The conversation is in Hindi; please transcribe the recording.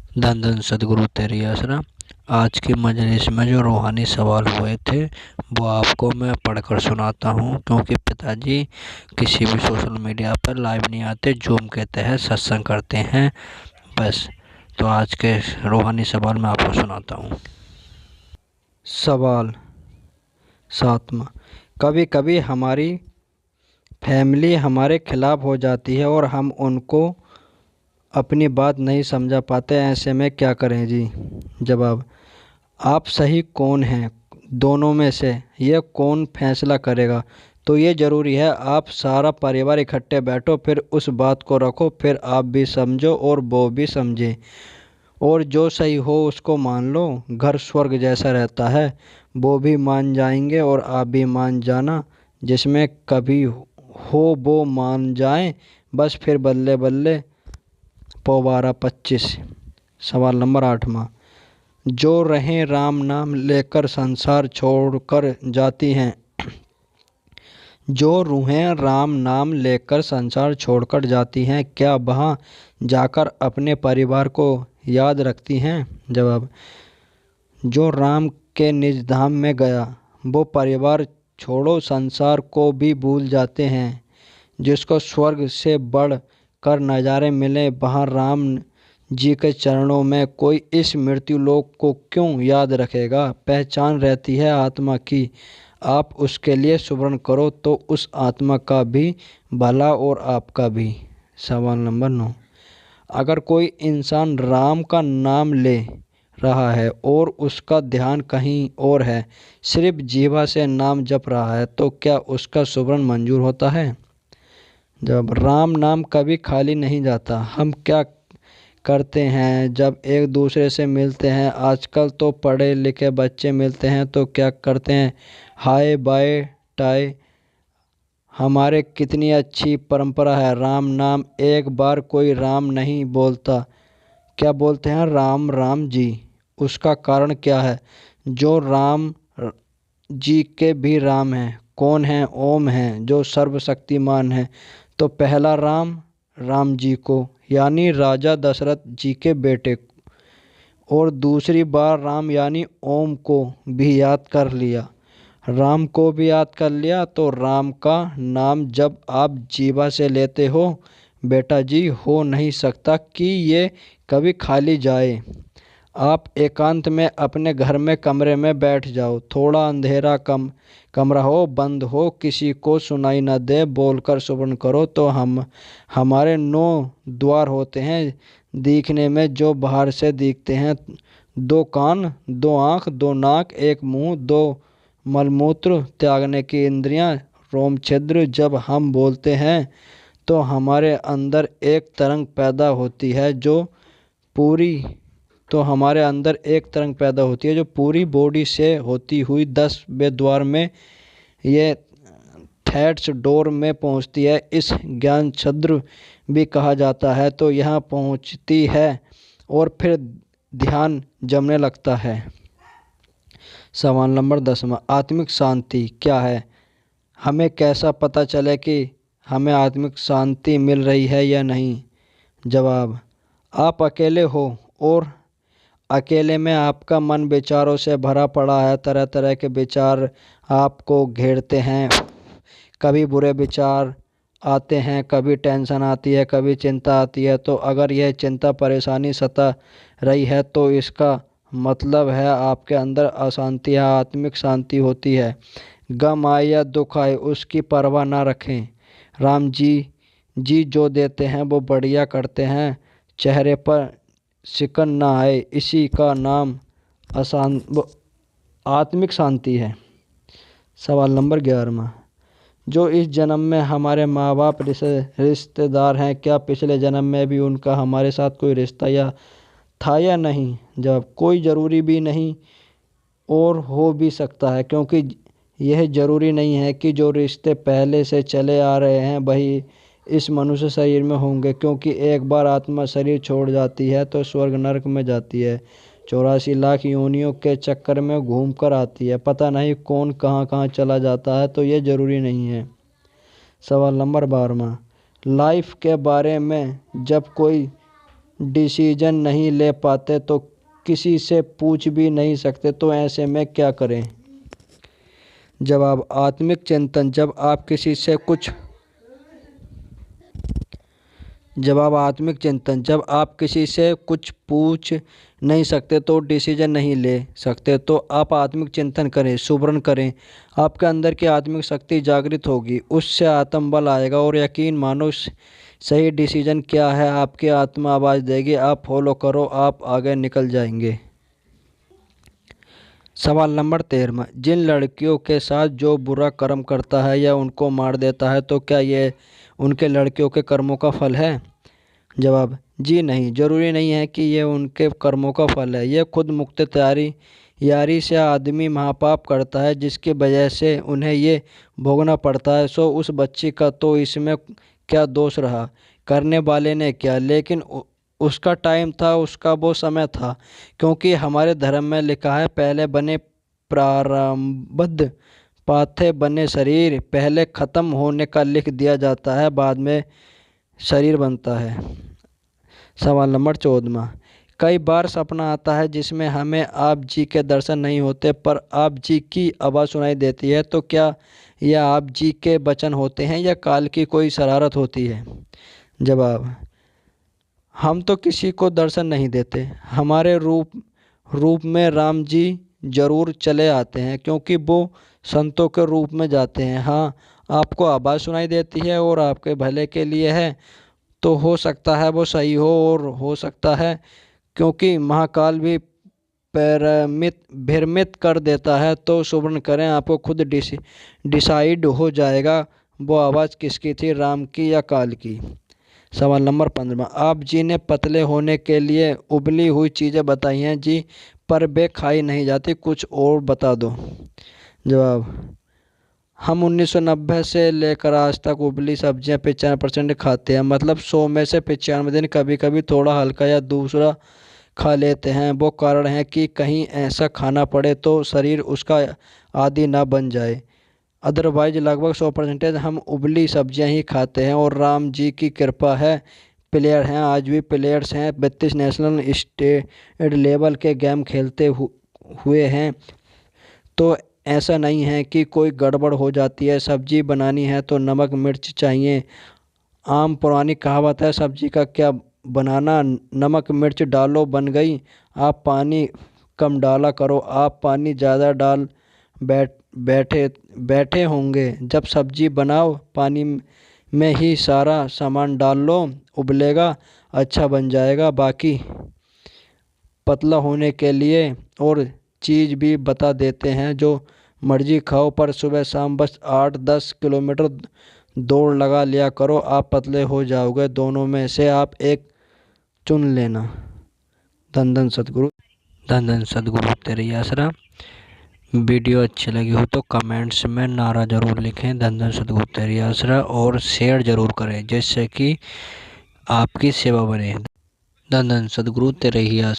धन धन सदगुरु तेरी आसरा। आज की मजलिस में जो रूहानी सवाल हुए थे वो आपको मैं पढ़कर सुनाता हूँ, क्योंकि पिताजी किसी भी सोशल मीडिया पर लाइव नहीं आते, जूम के तहत सत्संग करते हैं बस। तो आज के रूहानी सवाल मैं आपको सुनाता हूँ। सवाल 7वां। कभी कभी हमारी फैमिली हमारे खिलाफ हो जाती है और हम उनको अपनी बात नहीं समझा पाते, ऐसे में क्या करें जी? जवाब: आप सही कौन हैं दोनों में से, यह कौन फैसला करेगा? तो ये ज़रूरी है आप सारा परिवार इकट्ठे बैठो, फिर उस बात को रखो, फिर आप भी समझो और वो भी समझे, और जो सही हो उसको मान लो। घर स्वर्ग जैसा रहता है, वो भी मान जाएंगे और आप भी मान जाना। जिसमें कभी हो वो मान जाएं, बस फिर बल्ले बल्ले। पोवारा 25। सवाल नंबर 8वां। जो रहें राम नाम लेकर संसार छोड़कर जाती हैं, जो रूहें राम नाम लेकर संसार छोड़कर जाती हैं, क्या वहाँ जाकर अपने परिवार को याद रखती हैं? जवाब: जो राम के निज धाम में गया वो परिवार छोड़ो संसार को भी भूल जाते हैं। जिसको स्वर्ग से बढ़ कर नज़ारे मिले वहाँ राम जी के चरणों में, कोई इस मृत्यु लोक को क्यों याद रखेगा? पहचान रहती है आत्मा की, आप उसके लिए सुमरण करो तो उस आत्मा का भी भला और आपका भी। सवाल नंबर 9। अगर कोई इंसान राम का नाम ले रहा है और उसका ध्यान कहीं और है, सिर्फ जीवा से नाम जप रहा है, तो क्या उसका सुमरण मंजूर होता है? जब राम नाम कभी खाली नहीं जाता। हम क्या करते हैं जब एक दूसरे से मिलते हैं? आजकल तो पढ़े लिखे बच्चे मिलते हैं तो क्या करते हैं? हाय बाय टाय। हमारे कितनी अच्छी परंपरा है, राम नाम। एक बार कोई राम नहीं बोलता, क्या बोलते हैं? राम राम जी। उसका कारण क्या है? जो राम जी के भी राम हैं। कौन है? ओम है, जो सर्वशक्तिमान है। तो पहला राम राम जी को, यानी राजा दशरथ जी के बेटे को, और दूसरी बार राम यानी ओम को भी याद कर लिया। राम को भी याद कर लिया तो राम का नाम जब आप जीवा से लेते हो बेटा जी, हो नहीं सकता कि ये कभी खाली जाए। आप एकांत में अपने घर में कमरे में बैठ जाओ, थोड़ा अंधेरा कमरा हो, बंद हो, किसी को सुनाई न दे, बोलकर सुमरण करो तो हमारे 9 द्वार होते हैं दिखने में, जो बाहर से दिखते हैं। 2 कान, 2 आँख, 2 नाक, 1 मुंह, 2 मलमूत्र त्यागने की इंद्रियां, रोम छिद्र। जब हम बोलते हैं तो हमारे अंदर एक तरंग पैदा होती है जो पूरी पूरी बॉडी से होती हुई 10वें द्वार में, ये थैट्स डोर में पहुंचती है। इस ज्ञान छद्र भी कहा जाता है। तो यहाँ पहुंचती है और फिर ध्यान जमने लगता है। सवाल नंबर 10वां। आत्मिक शांति क्या है? हमें कैसा पता चले कि हमें आत्मिक शांति मिल रही है या नहीं? जवाब: आप अकेले हो और अकेले में आपका मन विचारों से भरा पड़ा है। तरह तरह के विचार आपको घेरते हैं। कभी बुरे विचार आते हैं, कभी टेंशन आती है, कभी चिंता आती है। तो अगर यह चिंता परेशानी सता रही है तो इसका मतलब है आपके अंदर अशांति है। आत्मिक शांति होती है, गम आए या दुख आए उसकी परवाह ना रखें। राम जी जो देते हैं वो बढ़िया करते हैं, चेहरे पर सिकन ना आए, इसी का नाम आत्मिक शांति है। सवाल नंबर 11वां। जो इस जन्म में हमारे माँ बाप रिश्तेदार हैं, क्या पिछले जन्म में भी उनका हमारे साथ कोई रिश्ता या था या नहीं? जब कोई ज़रूरी भी नहीं और हो भी सकता है, क्योंकि यह ज़रूरी नहीं है कि जो रिश्ते पहले से चले आ रहे हैं वही इस मनुष्य शरीर में होंगे, क्योंकि एक बार आत्मा शरीर छोड़ जाती है तो स्वर्ग नरक में जाती है, 84 लाख योनियों के चक्कर में घूम कर आती है, पता नहीं कौन कहाँ कहाँ चला जाता है। तो ये ज़रूरी नहीं है। सवाल नंबर 12वां। लाइफ के बारे में जब कोई डिसीजन नहीं ले पाते तो किसी से पूछ भी नहीं सकते, तो ऐसे में क्या करें? जवाब, आत्मिक चिंतन। जब आप किसी से कुछ पूछ नहीं सकते तो डिसीजन नहीं ले सकते, तो आप आत्मिक चिंतन करें, सुमरन करें। आपके अंदर की आत्मिक शक्ति जागृत होगी, उससे आत्मबल आएगा और यकीन मानो सही डिसीजन क्या है आपकी आत्मा आवाज़ देगी, आप फॉलो करो, आप आगे निकल जाएंगे। सवाल नंबर 13, जिन लड़कियों के साथ जो बुरा कर्म करता है या उनको मार देता है, तो क्या ये उनके लड़कियों के कर्मों का फल है? जवाब, जी नहीं, जरूरी नहीं है कि ये उनके कर्मों का फल है। ये खुद मुक्त यारी से आदमी महापाप करता है, जिसकी वजह से उन्हें ये भोगना पड़ता है। सो उस बच्ची का तो इसमें क्या दोष रहा, करने वाले ने क्या, लेकिन उसका टाइम था, उसका वो समय था। क्योंकि हमारे धर्म में लिखा है, पहले बने प्रारब्ध, पाथे बने शरीर। पहले ख़त्म होने का लिख दिया जाता है, बाद में शरीर बनता है। सवाल नंबर 14, कई बार सपना आता है जिसमें हमें आप जी के दर्शन नहीं होते, पर आप जी की आवाज़ सुनाई देती है, तो क्या यह आप जी के वचन होते हैं या काल की कोई शरारत होती है? जवाब, हम तो किसी को दर्शन नहीं देते। हमारे रूप में राम जी जरूर चले आते हैं, क्योंकि वो संतों के रूप में जाते हैं। हाँ, आपको आवाज़ सुनाई देती है और आपके भले के लिए है, तो हो सकता है वो सही हो, और हो सकता है क्योंकि महाकाल भी भ्रमित कर देता है। तो सुमरन करें, आपको खुद डिसाइड हो जाएगा वो आवाज़ किसकी थी, राम की या काल की। सवाल नंबर 15, आप जी ने पतले होने के लिए उबली हुई चीज़ें बताई हैं जी, पर वे खाई नहीं जाती, कुछ और बता दो। जवाब, हम 1990 से लेकर आज तक उबली सब्जियां 95% खाते हैं, मतलब 100 में से 95 दिन कभी कभी थोड़ा हल्का या दूसरा खा लेते हैं। वो कारण है कि कहीं ऐसा खाना पड़े तो शरीर उसका आदी ना बन जाए। अदरवाइज लगभग 100% हम उबली सब्जियां ही खाते हैं। और राम जी की कृपा है, प्लेयर हैं, आज भी प्लेयर्स हैं, 32 नेशनल स्टेट लेवल के गेम खेलते हुए हैं। तो ऐसा नहीं है कि कोई गड़बड़ हो जाती है। सब्जी बनानी है तो नमक मिर्च चाहिए। आम पुरानी कहावत है, सब्जी का क्या बनाना, नमक मिर्च डालो बन गई। आप पानी कम डाला करो, आप पानी ज़्यादा डाल बैठे होंगे। जब सब्जी बनाओ, पानी में ही सारा सामान डाल लो, उबलेगा, अच्छा बन जाएगा। बाकी पतला होने के लिए और चीज़ भी बता देते हैं, जो मर्जी खाओ, पर सुबह शाम बस 8-10 किलोमीटर दौड़ लगा लिया करो, आप पतले हो जाओगे। दोनों में से आप एक चुन लेना। धन धन सद्गुरु। धन धन सद्गुरु तेरे आसरा। वीडियो अच्छी लगी हो तो कमेंट्स में नारा ज़रूर लिखें, धन धन सद्गुरु तेरे आसरा, और शेयर ज़रूर करें, जिससे कि आपकी सेवा बने। धन धन सद्गुरु तेरे ही आसरा।